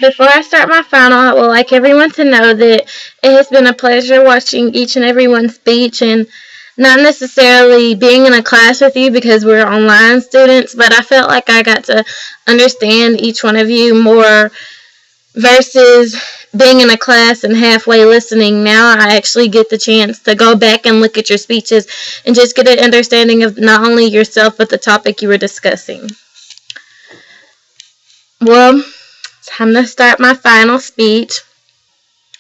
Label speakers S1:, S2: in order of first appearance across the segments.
S1: Before I start my final, I would like everyone to know that it has been a pleasure watching each and every one speech and not necessarily being in a class with you because we're online students, but I felt like I got to understand each one of you more versus being in a class and halfway listening. Now I actually get the chance to go back and look at your speeches and just get an understanding of not only yourself but the topic you were discussing. Well, time to start my final speech.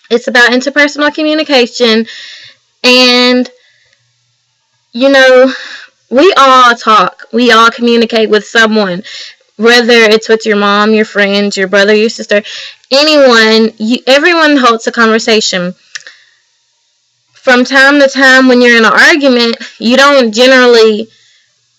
S1: It's about interpersonal communication, and you know, we all talk, we all communicate with someone, whether it's with your mom, your friends, your brother, your sister, anyone. Everyone holds a conversation. From time to time, when you're in an argument, you don't generally,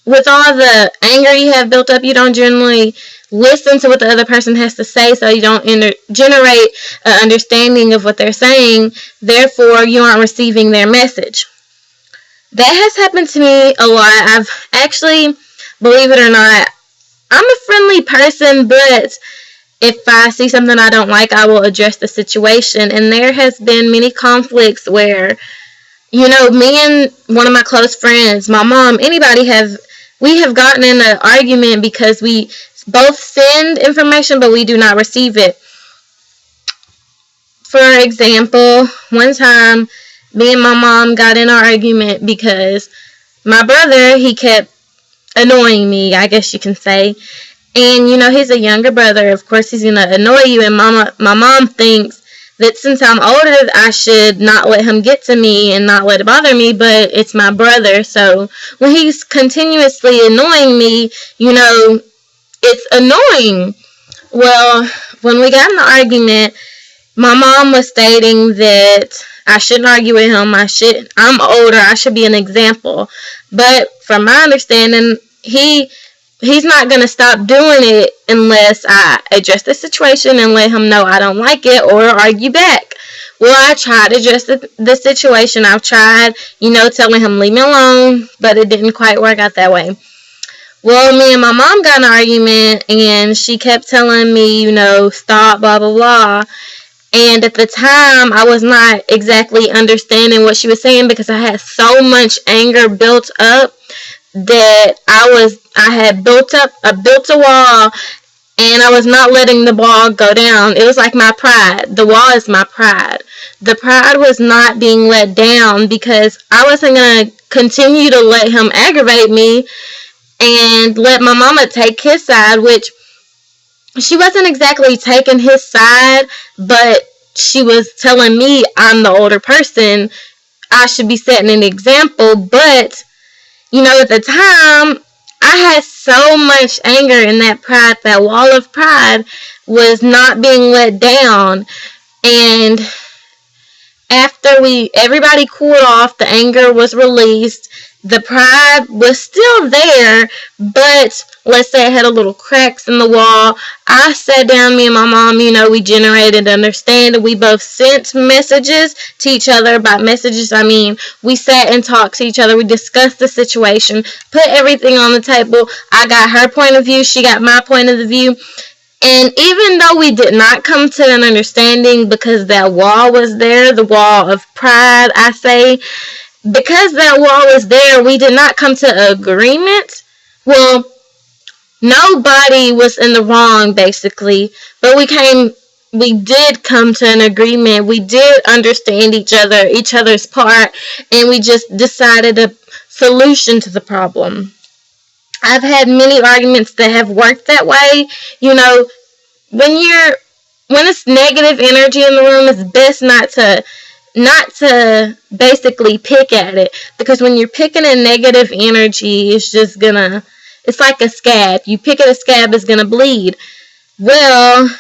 S1: with all the anger you have built up, you don't generally listen to what the other person has to say, so you don't generate an understanding of what they're saying. Therefore, you aren't receiving their message. That has happened to me a lot. I've actually, believe it or not, I'm a friendly person, but if I see something I don't like, I will address the situation. And there has been many conflicts where, me and one of my close friends, my mom, we have gotten in an argument because we both send information, but we do not receive it. For example, one time, me and my mom got in an argument because my brother, he kept annoying me, I guess you can say. And, he's a younger brother. Of course, he's going to annoy you. And my mom thinks that since I'm older, I should not let him get to me and not let it bother me. But it's my brother. So when he's continuously annoying me, it's annoying. Well, when we got in the argument, my mom was stating that I shouldn't argue with him. I'm older. I should be an example. But from my understanding, he's not going to stop doing it unless I address the situation and let him know I don't like it or argue back. Well, I tried to address the situation. I've tried, telling him leave me alone, but it didn't quite work out that way. Well, me and my mom got in an argument, and she kept telling me, stop, blah, blah, blah. And at the time, I was not exactly understanding what she was saying because I had so much anger built up that I built a wall, and I was not letting the wall go down. It was like my pride. The wall is my pride. The pride was not being let down because I wasn't going to continue to let him aggravate me and let my mama take his side, which she wasn't exactly taking his side, but she was telling me I'm the older person. I should be setting an example, but at the time, I had so much anger in that pride. That wall of pride was not being let down. And after everybody cooled off, the anger was released. The pride was still there, but let's say it had a little cracks in the wall. I sat down, me and my mom, we generated understanding. We both sent messages to each other. By messages, I mean we sat and talked to each other. We discussed the situation, put everything on the table. I got her point of view. She got my point of view. And even though we did not come to an understanding because that wall was there, the wall of pride, I say, because that wall was there, we did not come to agreement. Well, nobody was in the wrong, basically, but we did come to an agreement. We did understand each other's part, and we just decided a solution to the problem. I've had many arguments that have worked that way. When it's negative energy in the room, it's best not to basically pick at it, because when you're picking at negative energy, it's like a scab. You pick at a scab, it's gonna bleed. Well,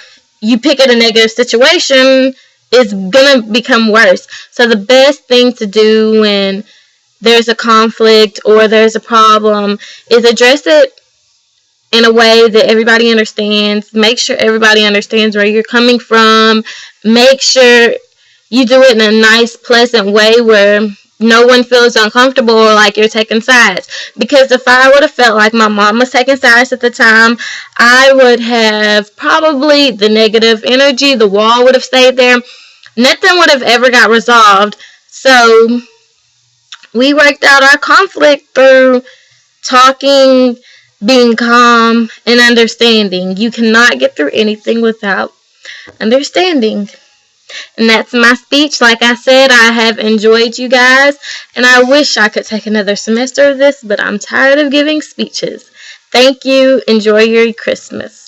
S1: you pick at a negative situation, it's gonna become worse. So the best thing to do when there's a conflict or there's a problem is address it in a way that everybody understands. Make sure everybody understands where you're coming from. Make sure you do it in a nice, pleasant way where no one feels uncomfortable or like you're taking sides. Because if I would have felt like my mom was taking sides at the time, I would have probably the negative energy, the wall would have stayed there. Nothing would have ever got resolved. So we worked out our conflict through talking, being calm, and understanding. You cannot get through anything without understanding. And that's my speech. Like I said, I have enjoyed you guys, and I wish I could take another semester of this, but I'm tired of giving speeches. Thank you. Enjoy your Christmas.